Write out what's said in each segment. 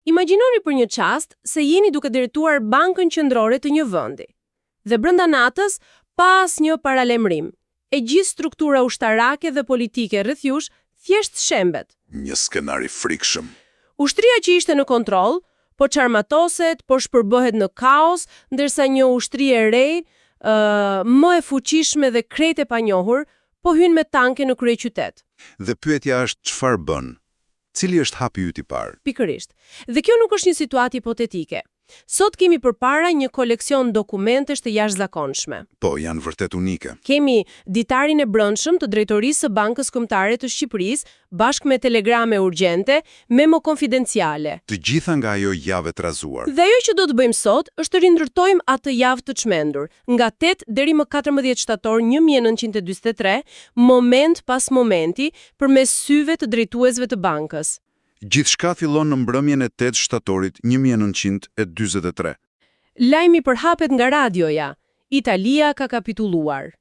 Imagjinoni për një çast se jeni duke drejtuar bankën qendrore të një vendi. Dhe brenda natës, pa asnjë paralajmërim, e gjithë struktura ushtarake dhe politike rreth jush thjesht shembet. Një skenar i frikshëm. Ushtria që ishte në kontroll, po çarmatoset, po shpërbëhet në kaos, ndërsa një ushtri e re, më e fuqishme dhe krejt e panjohur, po hyn me tanke në kryeqytet. Dhe pyetja është çfarë bën? Cili është hapi yt i parë? Pikërisht. Dhe kjo nuk është një situatë hipotetike. Sot kemi përpara një koleksion dokumentesh të jashtëzakonshme. Po, janë vërtet unike. Kemi ditarin e brendshëm të drejtorisë së Bankës Kombëtare të Shqipërisë, bashkë me telegrame urgjente, memo konfidenciale. Të gjitha nga ajo javë e trazuar. Dhe ajo që do të bëjmë sot është të rindërtojmë atë javë të çmendur, nga 8 deri më 14 shtator 1943, moment pas momenti, përmes syve të drejtuesve të bankës. Gjithçka fillon në mbrëmjen e 8 shtatorit 1943. Lajmi përhapet nga radioja. Italia ka kapitulluar.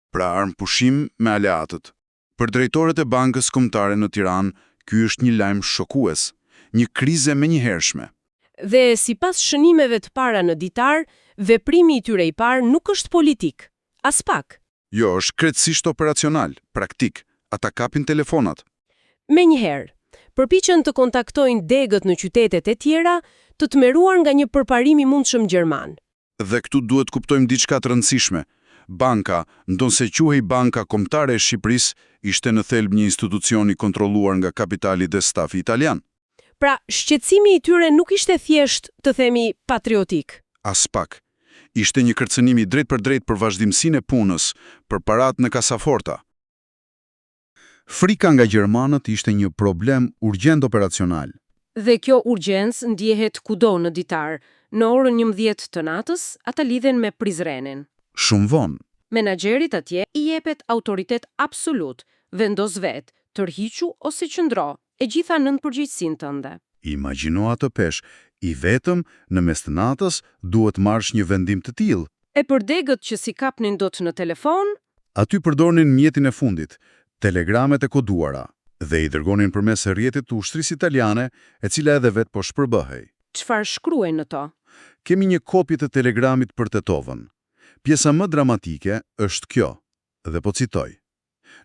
Pra armë pushim me aleatët. Për drejtorët e Bankës Kombëtare në Tiranë, ky është një lajm shokues, një krize menjëhershme. Dhe sipas shënimeve të para në ditar, veprimi i tyre i parë nuk është politik, as pak. Jo, është krejtësisht operacional, praktik. Ata kapin telefonat. Menjëherë, përpiqen të kontaktojnë degët në qytetet e tjera, të tmeruar nga një përparim i mundshëm gjerman. Dhe këtu duhet kuptojmë diçka të rëndësishme. Banka, ndonse quhej Banka Kombëtare e Shqipërisë, ishte në thelb një institucion i kontrolluar nga kapitali dhe stafi italian. Pra, shqetësimi i tyre nuk ishte thjesht, të themi, patriotik. As pak. Ishte një kërcënim i drejt për vazhdimsinë e punës, për parat në kasaforta. Frika nga gjermanët ishte një problem urgjent operacional. Dhe kjo urgjencë ndjehet kudo në ditar. Në orën 11 të natës, ata lidhen me Prizrenin. Shumë vonë. Menaxherit atje i jepet autoritet absolut, vendos vetë, tërhiqu ose qëndro, e gjitha nën përgjegjësinë tënde. Imagjino atë pesh, i vetëm në mes të natës duhet marrësh një vendim të tillë. E për degët që si kapnin dot në telefon, aty përdornin mjetin e fundit, telegramet e koduara, dhe i dërgonin përmes rrjetit të ushtrisë italiane, e cila edhe vetë po shpërbëhej. Çfarë shkruajnë në to? Kemi një kopje të telegramit për tetovën. Pjesa më dramatike është kjo, dhe po citoj.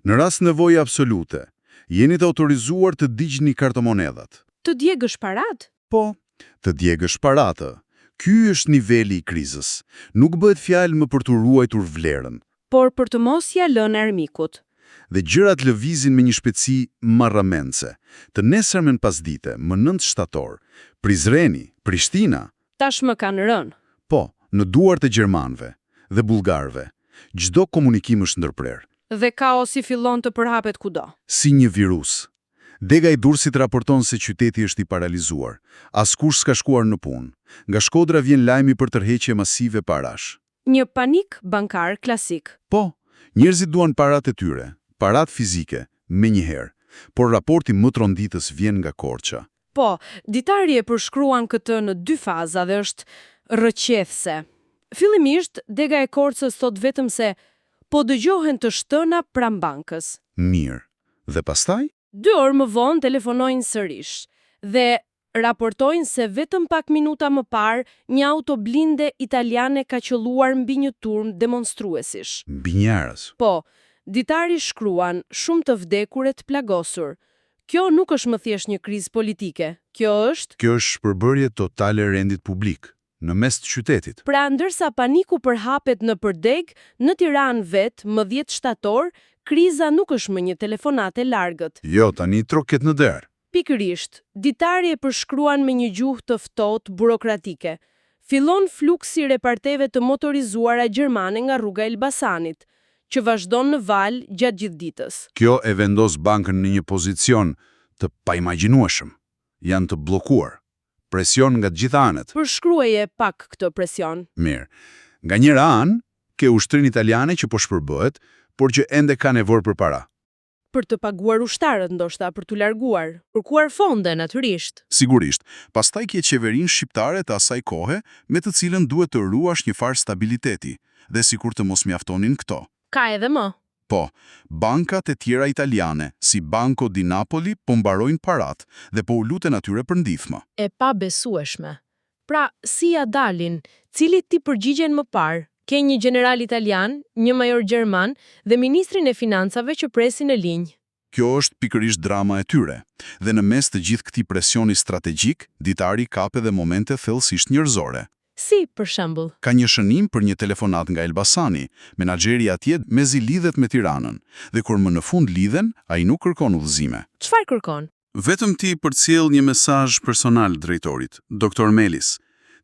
Në rast nevoje absolute, jeni të autorizuar të digjni kartomonedhat. Të djegësh parat? Po, të djegësh paratë. Ky është niveli i krizës. Nuk bëhet fjalë më për të ruajtur vlerën, por për të mos ia lënë armikut. Dhe gjërat lëvizin me një shpejtësi marramense. Të nesërmen pasdite, më 9 shtator, Prizreni, Prishtina, tashmë kanë rënë. Po, në duart e gjermanëve dhe bullgarëve. Çdo komunikim është ndërprer. Dhe kaosi fillon të përhapet kudo. Si një virus. Dega i Durrësit raporton se qyteti është i paralizuar. Askush s'ka shkuar në punë. Nga Shkodra vjen lajmi për tërheqje masive parash. Një panik bankar klasik. Po, njerëzit duan parat e tyre. Parat fizike, me njëherë, por raporti më tronditës vjen nga Korça. Po, ditari e përshkruan këtë në 2 faza dhe është rrëqethse. Fillimisht, dega e Korçës thot vetëm se po dëgjohen të shtëna pranë bankës. Mirë. Dhe pastaj? 2 orë më vonë telefonojnë sërish dhe raportojnë se vetëm pak minuta më parë një auto blinde italiane ka qelluar mbi një turm demonstruesish. Mbi njerëz. Po, ditari shkruan shumë të vdekur e të plagosur. Kjo nuk është më thjesht një krizë politike. Kjo është shpërbërje totale e rendit publik në mes të qytetit. Pra ndërsa paniku përhapet në përdeg, në Tiranë vetë, më 10 shtator, kriza nuk është më një telefonate largët. Jo, tani troket në derë. Pikërisht, ditari e përshkruan me një gjuhë të ftohtë burokratike. Fillon fluksi i reparteve të motorizuara gjermane nga rruga Elbasanit, që vazhdon në val gjatë gjithë ditës. Kjo e vendos bankën në një pozicion të paimagjinueshëm. Janë të bllokuar. Presion nga të gjitha anët. Përshkruaje pak këtë presion. Mirë. Nga njëra anë, ke ushtrinë italiane që po shpërbëhet, por që ende ka nevojë për para. Për të paguar ushtarët, ndoshta për të larguar, kërkuar fonde natyrisht. Sigurisht. Pastaj ke qeverinë shqiptare të asaj kohe, me të cilën duhet të ruash një farë stabiliteti, dhe sikur të mos mjaftonin këto. Ka edhe më. Po, bankat e tjera italiane, si Banco di Napoli, po mbarojnë parat dhe po u luten atyre për ndihmë. E pa besueshme. Pra, si ja dalin, cilit ti përgjigjen më parë? Ke një general italian, një major gjerman dhe ministrin e financave që presin në linjë. Kjo është pikërisht drama e tyre, dhe në mes të gjithë këtij presioni strategjik, ditari kape dhe momente thellësisht njerëzore. Si, për shembull? Ka një shënim për një telefonat nga Elbasani, menaxheri atje mezi lidhet me Tiranën, dhe kur më në fund lidhen, ai nuk kërkon udhëzime. Çfarë kërkon? Vetëm ti përcjell një mesazh personal drejtorit, Dr. Melis.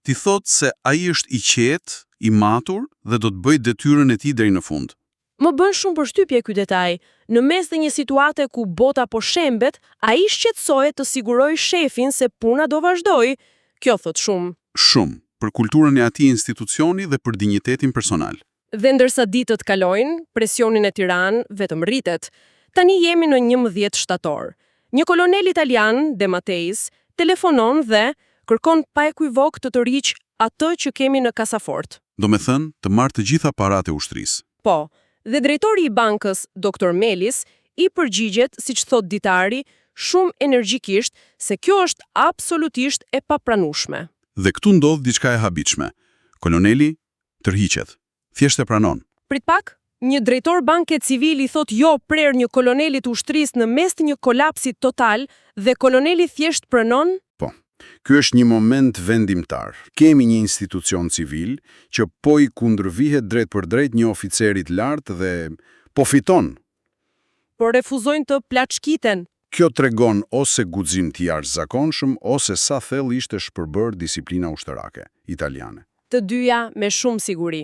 Ti thot se ai është i qetë, i matur dhe do të bëjë detyrën e tij deri në fund. Më bën shumë përshtypje ky detaj. Në mes të një situate ku bota po shembet, ai shqetësohet të sigurojë shefin se puna do vazhdoj. Kjo thot shumë. Shumë, për kulturën e atij institucioni dhe për dinjitetin personal. Dhe ndërsa ditët kalojnë, presionin e Tiranë vetëm rritet. Tani jemi në 11 shtator. Një kolonel italian, De Matteis, telefonon dhe kërkon pa ekuvok të tërhiq atë që kemi në kasafort. Do me thënë, të marrë të gjitha paratë e ushtrisë. Po, dhe drejtori i bankës, Dr. Melis, i përgjigjet, siç thot ditari, shumë energjikisht se kjo është absolutisht e papranueshme. Dhe këtu ndodh diçka e habitshme. Koloneli tërhiqet. Thjesht e pranon. Prit pak, një drejtor banke civil i thot jo prerë një kolonelit ushtrisë në mes të një kolapsit total dhe koloneli thjesht pranon. Po. Ky është një moment vendimtar. Kemi një institucion civil që po i kundërvihet drejt për drejt një oficerit lartë dhe po fiton. Por refuzojnë të plaçkiten. Kjo tregon ose guxim të jashtëzakonshëm ose sa thellë ishte shpërbër disiplina ushtarake italiane. Të dyja me shumë siguri.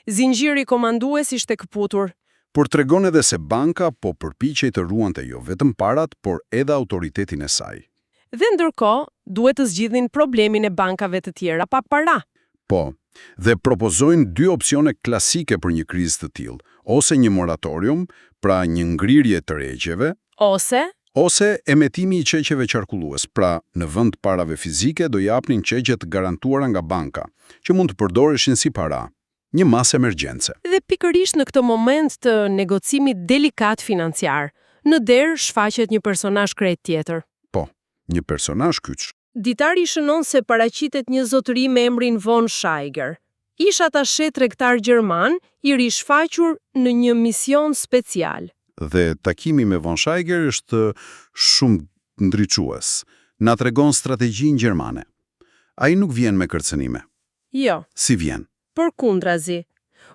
Zinxhiri komandues ishte kaputur. Por tregon edhe se banka po përpiqej të ruante jo vetëm parat, por edhe autoritetin e saj. Dhe ndërkohë, duhet të zgjidhin problemin e bankave të tjera pa para. Po, dhe propozojnë dy opsione klasike për një krizë të tillë, ose një moratorium, pra një ngrirje të rregjeve, ose emetimi i çeqeve qarkullues, pra në vend parave fizike do japnin çeqe të garantuara nga banka, që mund të përdoreshin si para, një masë emergjence. Dhe pikërisht në këtë moment të negocimit delikat financiar, në derë shfaqet një personazh krejt tjetër. Po, një personazh kyç. Ditari shënon se paraqitet një zotëri me emrin von Scheiger. Ish atashe tregtar gjerman i rishfaqur në një mision special. Dhe takimi me von Scheiger është shumë ndriçues. Na tregon strategjinë gjermane. Ai nuk vjen me kërcënime. Jo. Si vjen? Përkundrazi.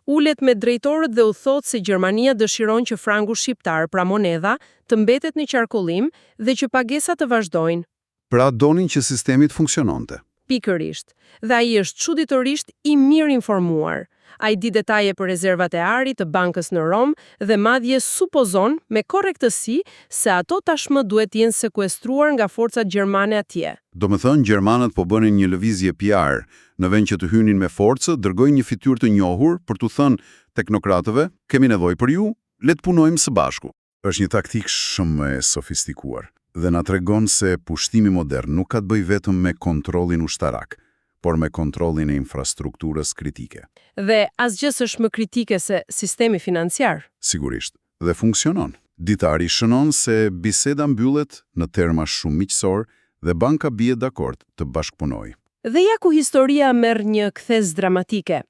Ulet me drejtorët dhe u thot se Gjermania dëshiron që frangu shqiptar, pra monedha, të mbetet në qarkullim dhe që pagesat të vazhdojnë. Pra donin që sistemi të funksiononte. Pikërisht. Dhe ai është çuditërisht i mirë informuar. Ai di detaje për rezervat e arit të bankës në Rom dhe madje supozon me korrektësi se ato tashmë duhet jenë sekuestruar nga forcat gjermane atje. Domethënë gjermanët po bënin një lëvizje PR, në vend që të hynin me forcë, dërgojnë një fytyrë të njohur për t'u thënë teknokratëve, kemi nevojë për ju, le të punojmë së bashku. Është një taktikë shumë e sofistikuar dhe na tregon se pushtimi modern nuk ka të bëjë vetëm me kontrollin ushtarak, por me kontrollin e infrastrukturës kritike. Dhe asgjë s'është më kritike se sistemi financiar. Sigurisht, dhe funksionon. Ditari shënon se biseda mbyllet në terma shumë miqësor dhe banka bie dakord të bashkëpunojë. Dhe ja ku historia merr një kthes dramatike.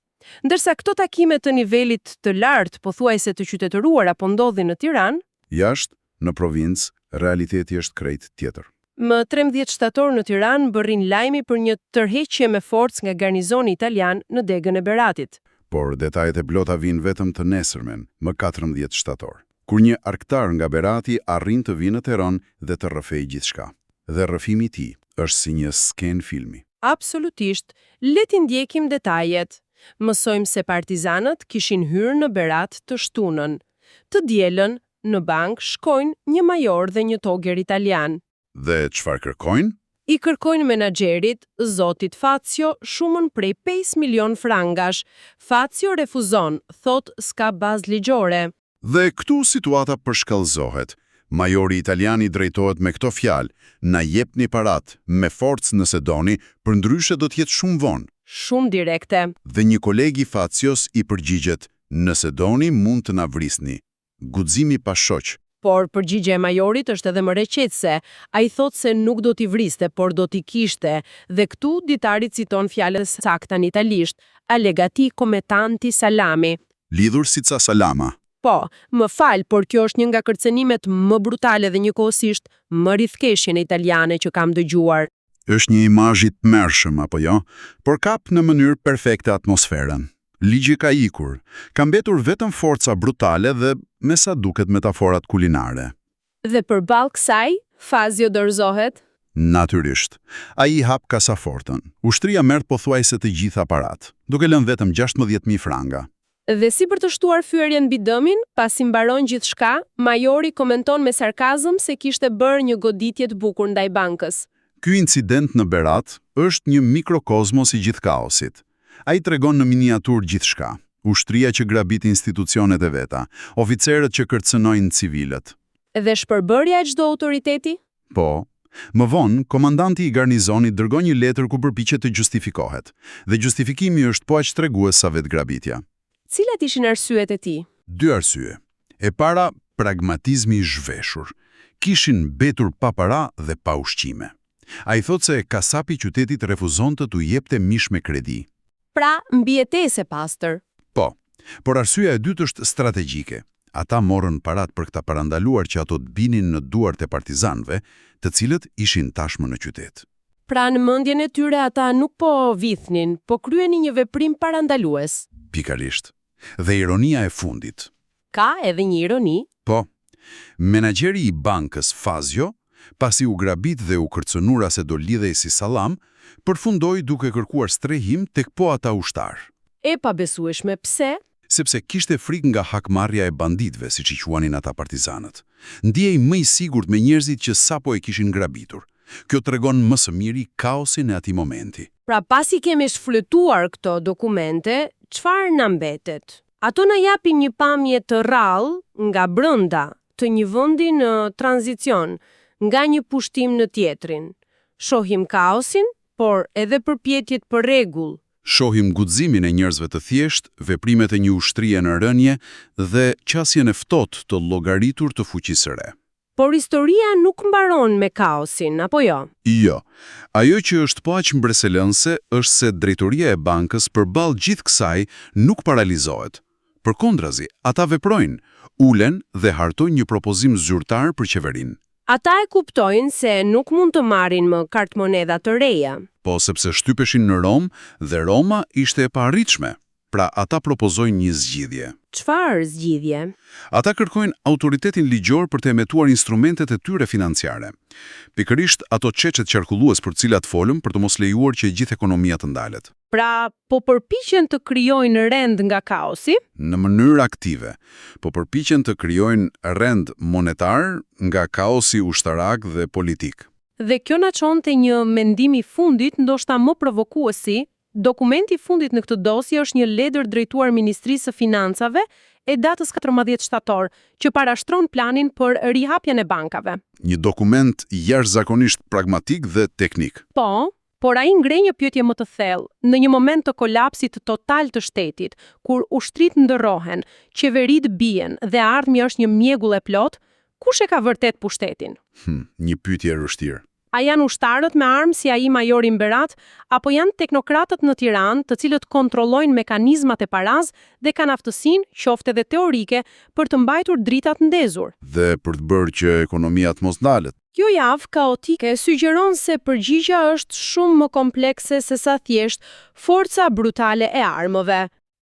Ndërsa këto takime të nivelit të lartë, pothuajse të qytetëruara, po ndodhin në Tiranë, jashtë, në provincë, realiteti është krejt tjetër. Më 13 shtator në Tiranë bërin lajmi për një tërheqje me forcë nga garnizoni italian në degën e Beratit. Por detajet e blota vinë vetëm të nesërmen, më 14 shtator. Kur një arktar nga Berati arrin të vinë në Teron dhe të rrëfej gjithçka. Dhe rrëfimi i tij është si një sken filmi. Absolutisht, le t'i ndjekim detajet. Mësojmë se partizanët kishin hyrë në Berat të shtunën. Të dielën, në bank shkojnë një major dhe një toger italian. Dhe çfarë kërkojnë? I kërkojnë menaxherit, zotit Fazio, shumën prej 5 milion frangash. Fazio refuzon, thot s'ka bazë ligjore. Dhe këtu situata përshkallëzohet. Majori italian i drejtohet me këto fjalë: na jepni parat, me forcë nëse doni, përndryshe do të jetë shumë vonë. Shumë direkte. Dhe një koleg i Fazios i përgjigjet: nëse doni mund të na vrisni. guximi pa shoq. Por përgjigja e majorit është edhe më reqetëse. Ai thotë se nuk do t'i vriste, por do t'i kishte, dhe këtu dietari citon fjalën sakta në italisht, allegati come tanti salami. Lidhur si ca salama. Po, më fal, por kjo është një nga kërcënimet më brutale dhe njëkohësisht më rrithkeshjen italiane që kam dëgjuar. Është një imazh i tmerrshëm apo jo, por kap në mënyrë perfekte atmosferën. Ligji ka ikur, ka mbetur vetëm forca brutale dhe me sa duket metaforat kulinare. Dhe përballë kësaj, Fazio dorëzohet? Natyrisht. Ai hap kasafortën. Ushtria merr pothuajse të gjitha parat, duke lënë vetëm 16.000 franga. Dhe si për të shtuar fyerjen mbi dëmin, pasi mbaron gjithçka, majori komenton me sarkazëm se kishte bërë një goditje të bukur ndaj bankës. Ky incident në Berat është një mikrokozmos i gjithë kaosit. Ai tregon në miniatur gjithçka. Ushtria që grabit institucionet e veta, oficerët që kërcënojnë civilët. Dhe shpërbërja e çdo autoriteti? Po. Më vonë, komandanti i garnizonit dërgon një letër ku përpiqet të justifikohet, dhe justifikimi është po aq tregues sa vetë grabitja. Cilat ishin arsyet e tij? 2 arsye. E para, pragmatizmi i zhveshur. Kishin mbetur pa para dhe pa ushqime. Ai thotë se kasapi i qytetit refuzonte t'u jepte mish me kredi. Pra, mbijetesë pastër. Po, por arsyeja e dytë është strategjike. Ata morën parat për këta parandaluar që ato të binin në duart e partizanëve, të cilët ishin tashmë në qytet. Pra në mendjen e tyre ata nuk po vithnin, po kryenin një veprim parandalues. Pikërisht. Dhe ironia e fundit. Ka edhe një ironi? Po, menaxheri i bankës Fazio, pasi u grabit dhe u kërcënura se do lidhej si salam, përfundoi duke kërkuar strehim tek po ata ushtar. E pabesueshme pse? Sepse kishte frikë nga hakmarrja e banditëve, siç i quanin ata partizanët. Ndihej më i sigurt me njerëzit që sapo e kishin grabitur. Kjo tregon më së miri kaosin e atij momenti. Pra pasi kemi shflytuar këto dokumente, çfarë na mbetet? Ato na japin një pamje të rrallë nga brenda të një vendi në tranzicion, nga një pushtim në tjetrin. Shohim kaosin, por edhe përpjekjet për rregull. Shohim guximin e njerëzve të thjesht, veprimet e një ushtrie në rënje dhe qasjen e ftohtë të llogaritur të fuqisë së re. Por historia nuk mbaron me kaosin, apo jo? Jo. Ajo që është po aq mbreselënse është se drejtoria e bankës përballë gjithë kësaj nuk paralizohet. Përkundrazi, ata veprojnë, ulen dhe hartojnë një propozim zyrtar për qeverinë. Ata e kuptojnë se nuk mund të marrin më kartmonedha të reja. Po sepse shtypeshin në Rom dhe Roma ishte e paarritshme. Pra ata propozojnë një zgjidhje. Çfarë zgjidhje? Ata kërkojnë autoritetin ligjor për të emetuar instrumentet e tyre financiare. Pikërisht ato çeçet qarkullues për cilat folëm për të mos lejuar që gjithë ekonomia të ndalet. Pra, po përpiqen të krijojnë rend nga kaosi? Në mënyrë aktive, po përpiqen të krijojnë rend monetar nga kaosi ushtarak dhe politik. Dhe kjo na çon te një mendim i fundit, ndoshta më provokuesi. Dokumenti i fundit në këtë dosje është një letër drejtuar Ministrisë së Financave e datës 14 shtator, që parashtron planin për rihapjen e bankave. Një dokument jashtëzakonisht pragmatik dhe teknik. Po, por ai ngre një pyetje më të thellë. Në një moment të kolapsit total të shtetit, kur ushtrit ndërrohen, qeveritë bien dhe ardhmja është një mjegull e plot, kush e ka vërtet pushtetin? Një pyetje e vështirë. A janë ushtarët me armë si ai majori Berat, apo janë teknokratët në Tiranë, të cilët kontrollojnë mekanizmat e paras dhe kanë aftësinë, qoftë edhe teorike, për të mbajtur dritat ndezur? Dhe për të bërë që ekonomia të mos ndalet. Kjo javë kaotike sugjeron se përgjigja është shumë më komplekse se sa thjesht forca brutale e armëve.